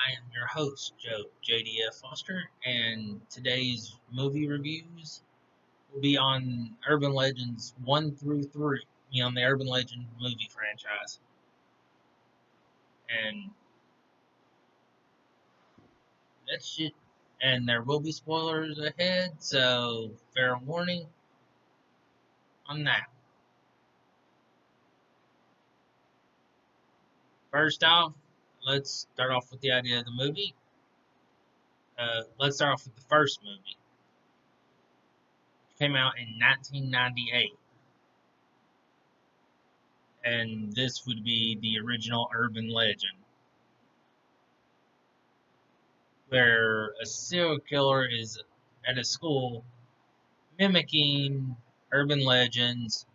I am your host, Joe JDF Foster, and today's movie reviews will be on Urban Legends 1 through 3, on the Urban Legend movie franchise. And that's it. And there will be spoilers ahead, so fair warning on that. First off, let's start off with the idea of the movie. Let's start off with the first movie. It came out in 1998. And this would be the original urban legend, where a serial killer is at a school mimicking urban legends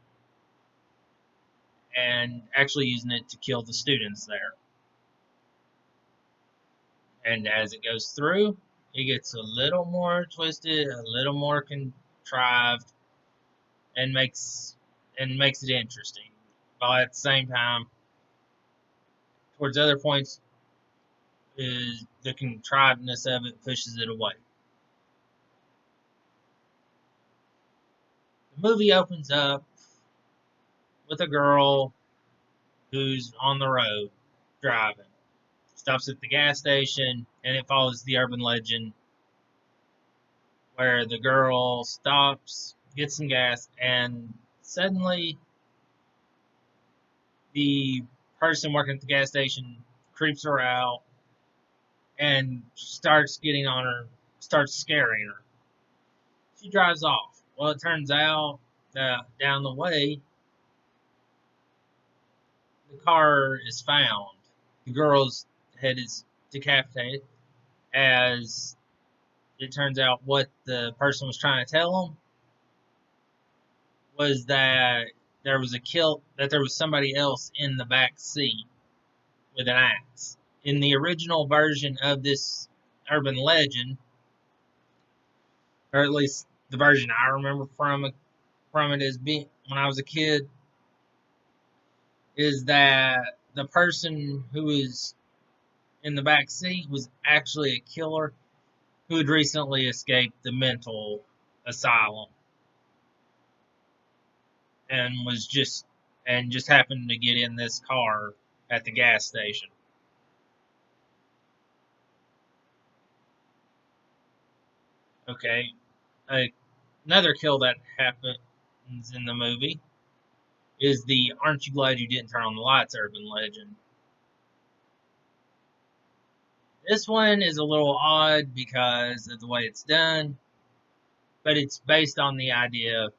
and actually using it to kill the students there. And as it goes through, it gets a little more twisted, a little more contrived, and makes it interesting. But at the same time, towards other points, is the contrivedness of it pushes it away. The movie opens up with a girl who's on the road driving. Stops at the gas station, and it follows the urban legend where the girl stops, gets some gas, and suddenly the person working at the gas station creeps her out and starts getting on her, starts scaring her. She drives off. Well, it turns out that down the way, the car is found. The girl's head is decapitated, as it turns out what the person was trying to tell them was that there was somebody else in the back seat with an axe. In the original version of this urban legend, or at least the version I remember from it as being when I was a kid, is that the person who was in the back seat was actually a killer who had recently escaped the mental asylum and just happened to get in this car at the gas station. Okay, another kill that happens in the movie is the "Aren't you glad you didn't turn on the lights?" urban legend. This one is a little odd because of the way it's done, but it's based on the idea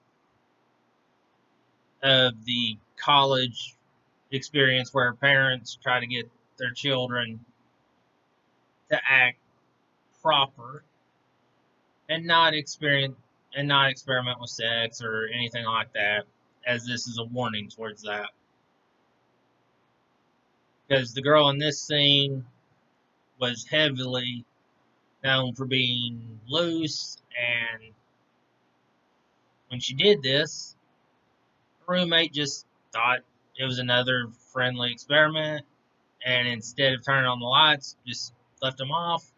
of the college experience where parents try to get their children to act proper and not experiment with sex or anything like that, as this is a warning towards that. Because the girl in this scene was heavily known for being loose, and when she did this, her roommate just thought it was another friendly experiment, and instead of turning on the lights, just left them off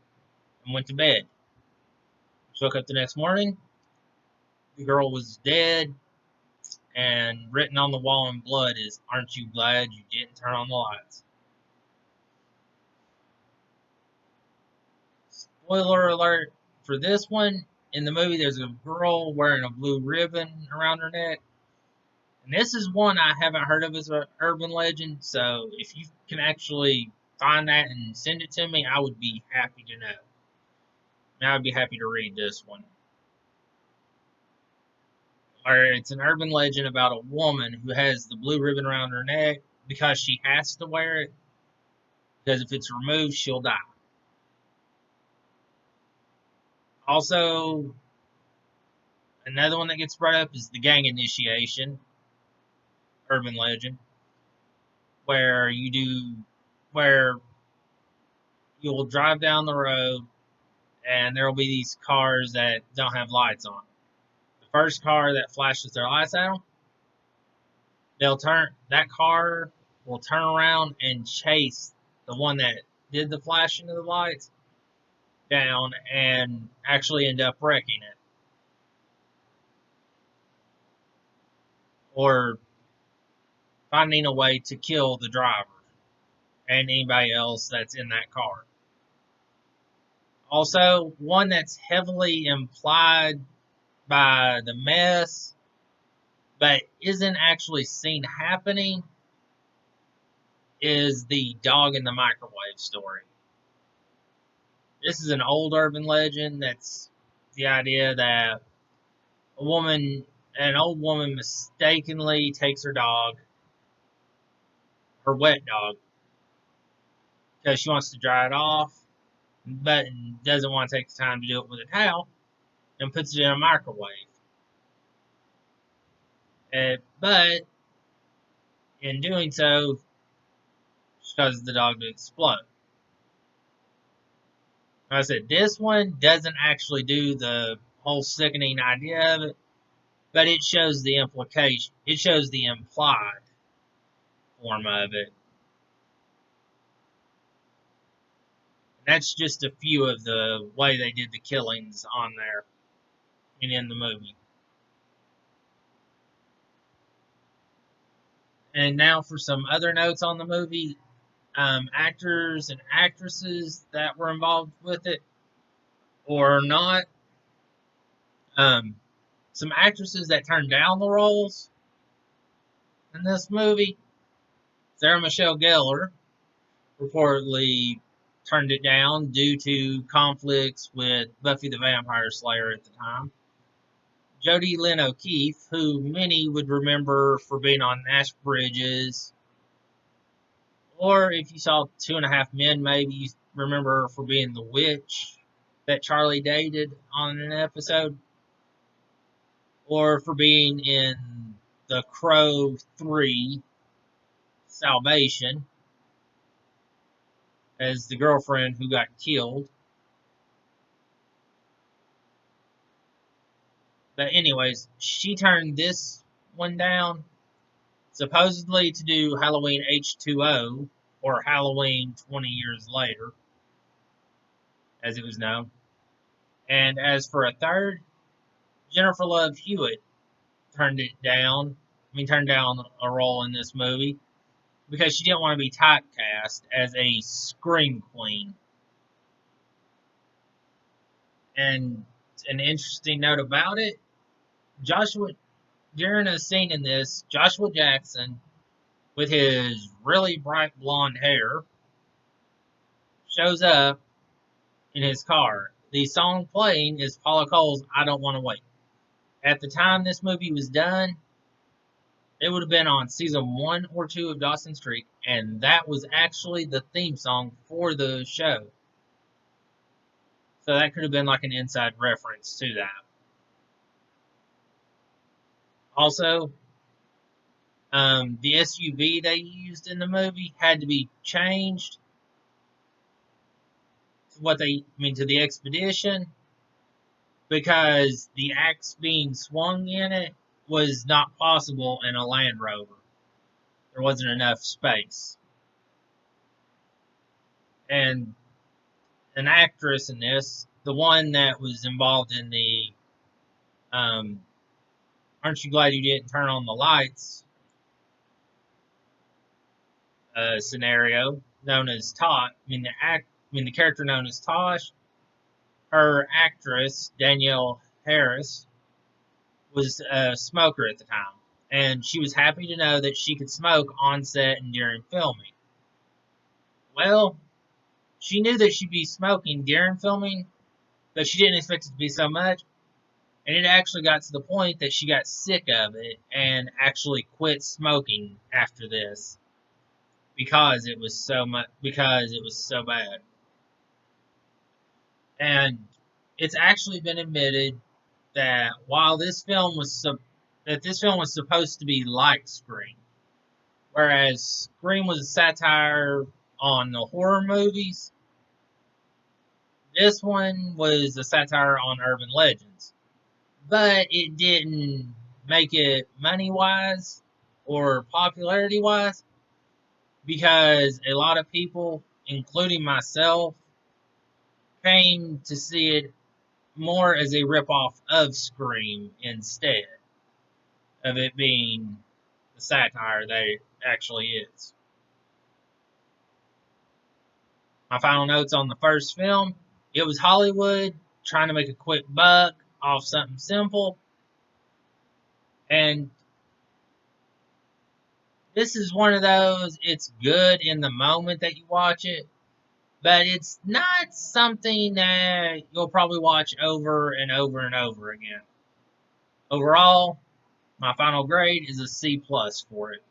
and went to bed. She woke up the next morning, the girl was dead, and written on the wall in blood is "Aren't you glad you didn't turn on the lights?" Spoiler alert for this one. In the movie, there's a girl wearing a blue ribbon around her neck. And this is one I haven't heard of as an urban legend. So if you can actually find that and send it to me, I would be happy to know. And I would be happy to read this one. Where it's an urban legend about a woman who has the blue ribbon around her neck because she has to wear it. Because if it's removed, she'll die. Also, another one that gets brought up is the gang initiation urban legend, where where you'll drive down the road and there will be these cars that don't have lights on. The first car that flashes their lights at them, that car will turn around and chase the one that did the flashing of the lights down and actually end up wrecking it. Or finding a way to kill the driver and anybody else that's in that car. Also, one that's heavily implied by the mess, but isn't actually seen happening, is the dog in the microwave story. This is an old urban legend that's the idea that an old woman mistakenly takes her dog, her wet dog, because she wants to dry it off, but doesn't want to take the time to do it with a towel, and puts it in a microwave. But in doing so, she causes the dog to explode. Like I said, this one doesn't actually do the whole sickening idea of it, but it shows the implication. It shows the implied form of it. And that's just a few of the way they did the killings on there and in the movie. And now for some other notes on the movie. Actors and actresses that were involved with it or not. Some actresses that turned down the roles in this movie. Sarah Michelle Gellar reportedly turned it down due to conflicts with Buffy the Vampire Slayer at the time. Jodie Lynn O'Keefe, who many would remember for being on Nash Bridges, or if you saw Two and a Half Men, maybe you remember her for being the witch that Charlie dated on an episode, or for being in The Crow 3 Salvation as the girlfriend who got killed. But anyways, she turned this one down, supposedly to do Halloween H2O, or Halloween 20 years later, as it was known. And as for a third, Jennifer Love Hewitt turned down a role in this movie because she didn't want to be typecast as a scream queen. And an interesting note about it, during a scene in this, Joshua Jackson, with his really bright blonde hair, shows up in his car. The song playing is Paula Cole's I Don't Want to Wait. At the time this movie was done, it would have been on season 1 or 2 of Dawson's Creek, and that was actually the theme song for the show. So that could have been like an inside reference to that. Also, the SUV they used in the movie had to be changed to the expedition, because the axe being swung in it was not possible in a Land Rover. There wasn't enough space. And an actress in this, the one that was involved in the Aren't You Glad You Didn't Turn on the Lights scenario, known as Tosh, the character known as Tosh, her actress, Danielle Harris, was a smoker at the time, and she was happy to know that she could smoke on set and during filming. Well, she knew that she'd be smoking during filming, but she didn't expect it to be so much, and it actually got to the point that she got sick of it and actually quit smoking after this because it was so bad. And it's actually been admitted that while this film was supposed to be like Scream, whereas Scream was a satire on the horror movies, this one was a satire on urban legends. But it didn't make it money-wise or popularity-wise, because a lot of people including myself, came to see it more as a ripoff of Scream instead of it being the satire that it actually is. My final notes on the first film: it was Hollywood trying to make a quick buck off something simple, and this is one of those, it's good in the moment that you watch it, but it's not something that you'll probably watch over and over and over again. Overall, my final grade is a C plus for it.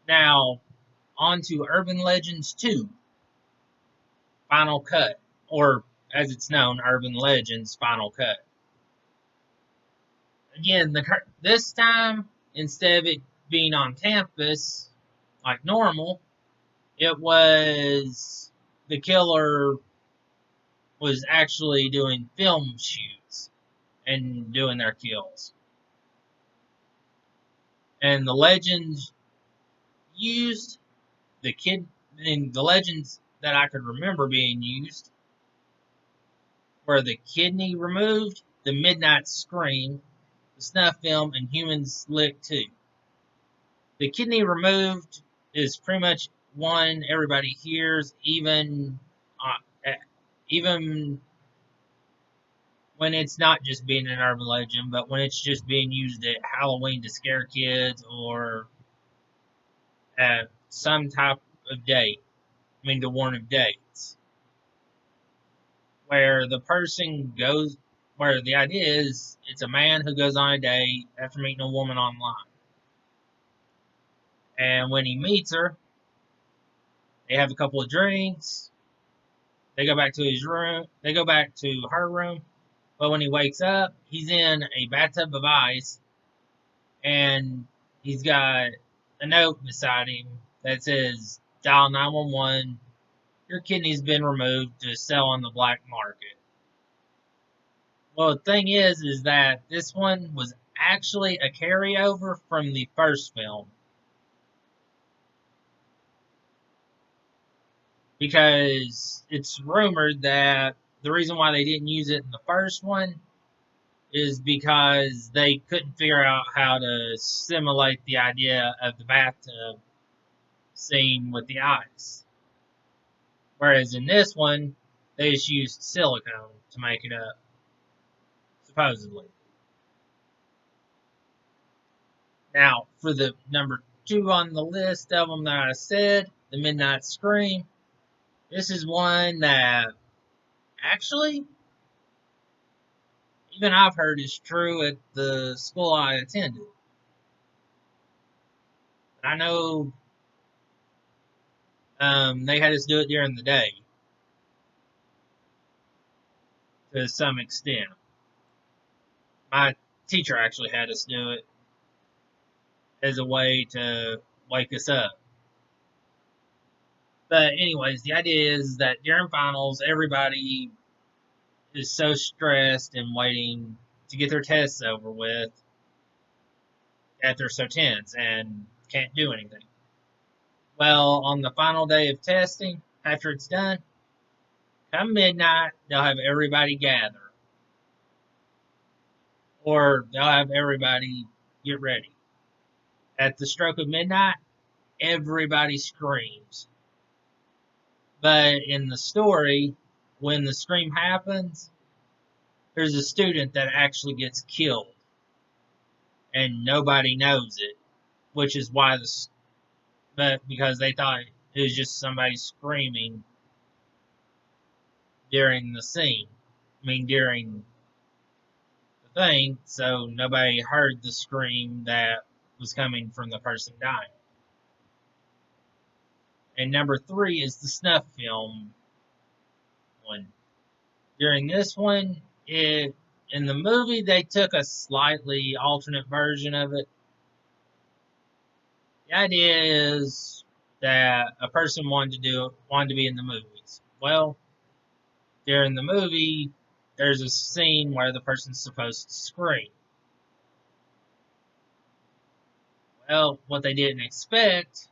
Now, on to Urban Legends 2, Final Cut, or as it's known, Urban Legends Final Cut. Again, this time, instead of it being on campus like normal, it was the killer was actually doing film shoots and doing their kills. And the legends used the legends that I could remember being used were the kidney removed, the midnight scream, the snuff film, and Humans Lick 2. The kidney removed is pretty much one everybody hears, even when it's not just being an urban legend, but when it's just being used at Halloween to scare kids or at some type of date. To warn of dates. Where the person goes, where the idea is it's a man who goes on a date after meeting a woman online. And when he meets her, they have a couple of drinks. They go back to his room. They go back to her room. But when he wakes up, he's in a bathtub of ice. And he's got a note beside him that says, dial 911. Your kidney's been removed to sell on the black market. Well, the thing is that this one was actually a carryover from the first film. Because it's rumored that the reason why they didn't use it in the first one is because they couldn't figure out how to simulate the idea of the bathtub scene with the ice. Whereas in this one, they just used silicone to make it up, supposedly. Now, for the number 2 on the list of them that I said, The Midnight Scream, this is one that actually even I've heard is true at the school I attended. I know they had us do it during the day to some extent. My teacher actually had us do it as a way to wake us up. But anyways, the idea is that during finals, everybody is so stressed and waiting to get their tests over with that they're so tense and can't do anything. Well, on the final day of testing, after it's done, come midnight, they'll have everybody gather. Or they'll have everybody get ready. At the stroke of midnight, everybody screams. But in the story, when the scream happens, there's a student that actually gets killed. And nobody knows it. Which is why because they thought it was just somebody screaming during the scene. During the thing, so nobody heard the scream that was coming from the person dying. And number 3 is the snuff film one. During this one, in the movie, they took a slightly alternate version of it. The idea is that a person wanted to be in the movies. Well, during the movie, there's a scene where the person's supposed to scream. Well, what they didn't expect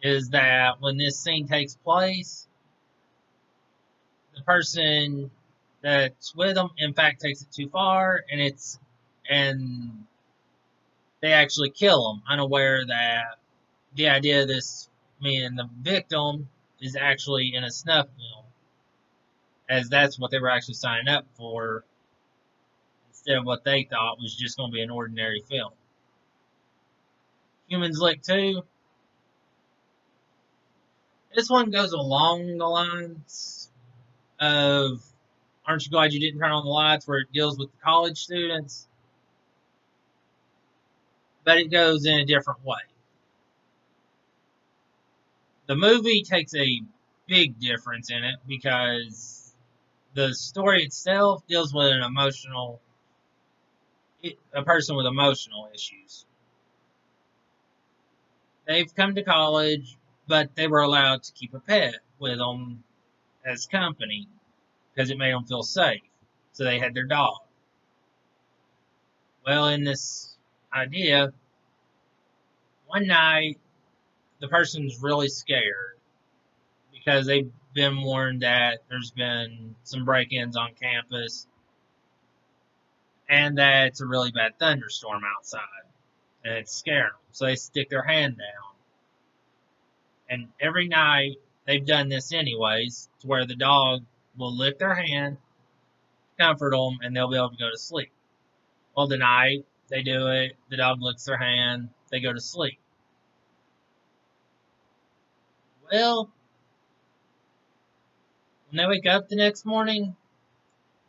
is that when this scene takes place, the person that's with them, in fact, takes it too far, and they actually kill them, unaware that the idea of this being the victim is actually in a snuff film, as that's what they were actually signing up for, instead of what they thought was just going to be an ordinary film. Humans Lick 2. This one goes along the lines of Aren't You Glad You Didn't Turn on the Lights, where it deals with the college students, but it goes in a different way. The movie takes a big difference in it because the story itself deals with a person with emotional issues. They've come to college, but they were allowed to keep a pet with them as company because it made them feel safe. So they had their dog. Well, in this idea, one night the person's really scared because they've been warned that there's been some break-ins on campus and that it's a really bad thunderstorm outside and it's scaring them. So they stick their hand down. And every night they've done this anyways, to where the dog will lick their hand, comfort them, and they'll be able to go to sleep. Well, the night they do it, the dog licks their hand, they go to sleep. Well, when they wake up the next morning,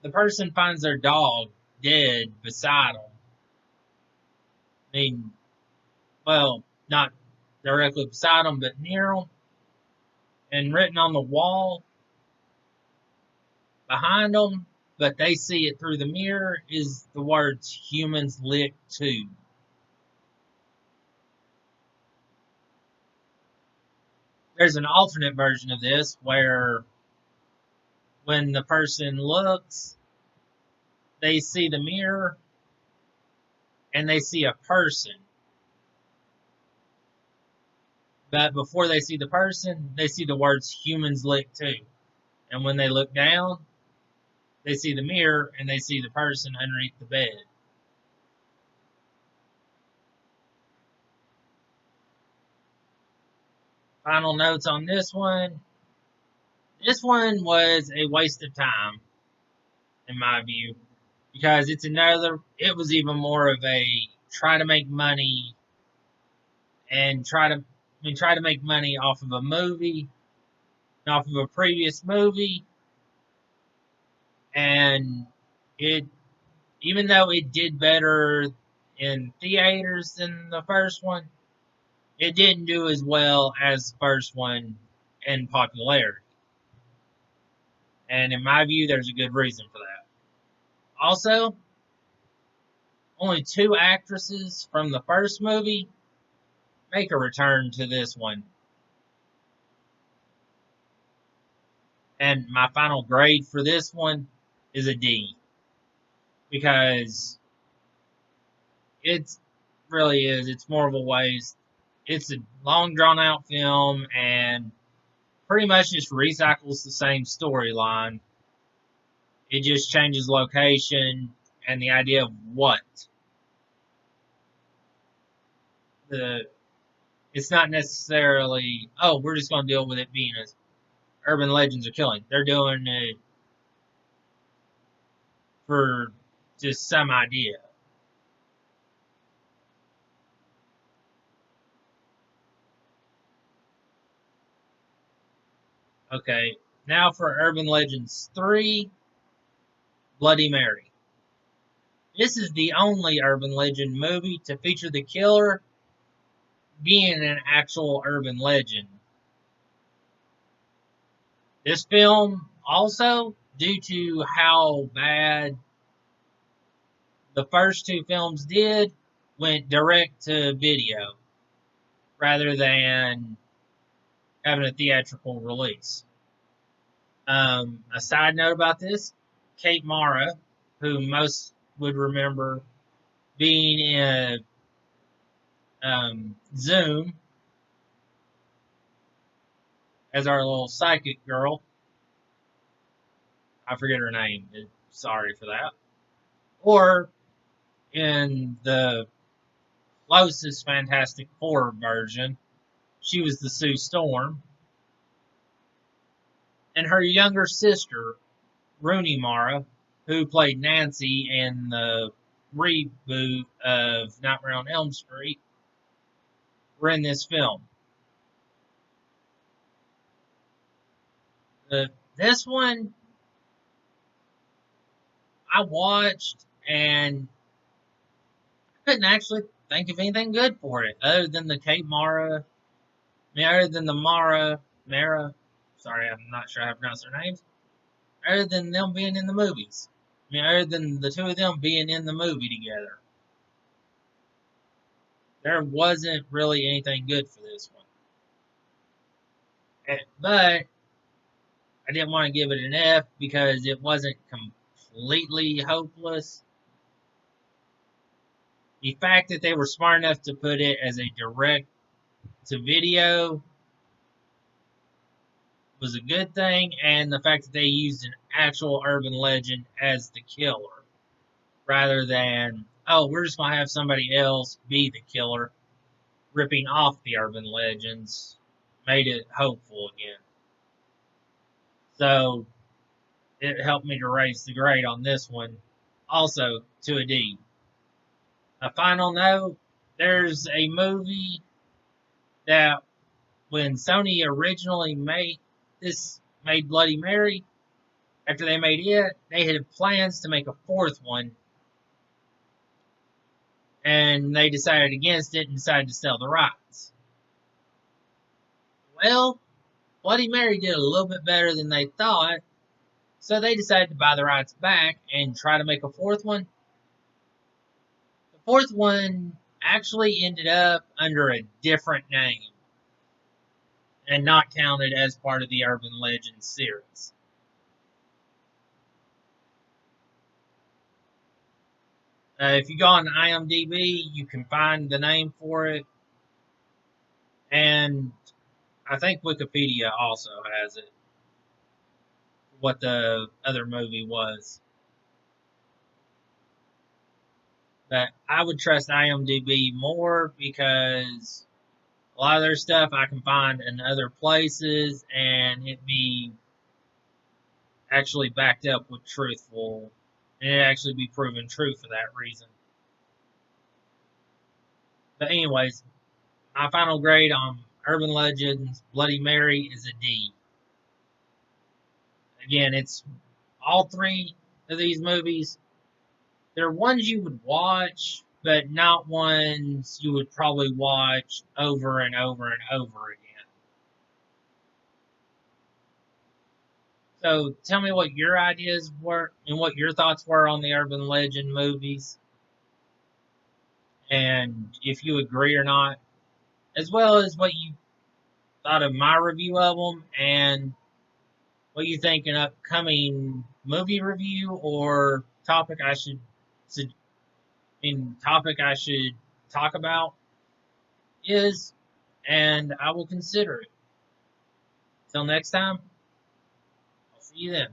the person finds their dog dead beside them. I mean, well, not directly beside them, but near them. And written on the wall behind them, but they see it through the mirror, is the words "Humans Lick 2." There's an alternate version of this where when the person looks, they see the mirror and they see a person. But before they see the person, they see the words "Humans Lick 2." And when they look down, they see the mirror and they see the person underneath the bed. Final notes on this one. This one was a waste of time, in my view, because it was even more of a try to make money and try to make money off of a movie, off of a previous movie, and it, even though it did better in theaters than the first one, it didn't do as well as the first one in popularity. And in my view, there's a good reason for that. Also, only two actresses from the first movie make a return to this one. And my final grade for this one is a D. Because it really is. It's more of a waste. It's a long drawn out film and pretty much just recycles the same storyline. It just changes location and the idea of what. It's not necessarily, oh, we're just going to deal with it being as urban legends are killing. They're doing it for just some idea. Okay, now for Urban Legends 3, Bloody Mary. This is the only urban legend movie to feature the killer being an actual urban legend. This film also, due to how bad the first two films did, went direct to video rather than having a theatrical release. A side note about this, Kate Mara, who most would remember being in Zoom, as our little psychic girl. I forget her name. Sorry for that. Or in the closest Fantastic Four version, she was the Sue Storm. And her younger sister, Rooney Mara, who played Nancy in the reboot of Nightmare on Elm Street, were in this film. This one I watched and couldn't actually think of anything good for it other than the Kate Mara. I mean, other than the Mara. Sorry, I'm not sure how to pronounce their names. Other than them being in the movies. I mean, other than the two of them being in the movie together. There wasn't really anything good for this one. But I didn't want to give it an F because it wasn't completely hopeless. The fact that they were smart enough to put it as a direct to video was a good thing, and the fact that they used an actual urban legend as the killer rather than, oh, we're just going to have somebody else be the killer, ripping off the urban legends, made it hopeful again. So it helped me to raise the grade on this one also to a D. A final note, there's a movie that when Sony originally made Bloody Mary, after they made it, they had plans to make a fourth one, and they decided against it and decided to sell the rights. Well, Bloody Mary did a little bit better than they thought, so they decided to buy the rights back and try to make a fourth one. The fourth one actually ended up under a different name and not counted as part of the Urban Legends series. If you go on IMDb, you can find the name for it, and I think Wikipedia also has it, what the other movie was. But I would trust IMDb more because a lot of their stuff I can find in other places and it be actually backed up with truthful, and it actually be proven true for that reason. But anyways, my final grade on Urban Legends Bloody Mary is a D. Again, it's all three of these movies. They're ones you would watch, but not ones you would probably watch over and over and over again. So tell me what your ideas were and what your thoughts were on the Urban Legend movies, and if you agree or not, as well as what you thought of my review of them and what you think an upcoming movie review or topic I should talk about is, and I will consider it. Till next time, I'll see you then.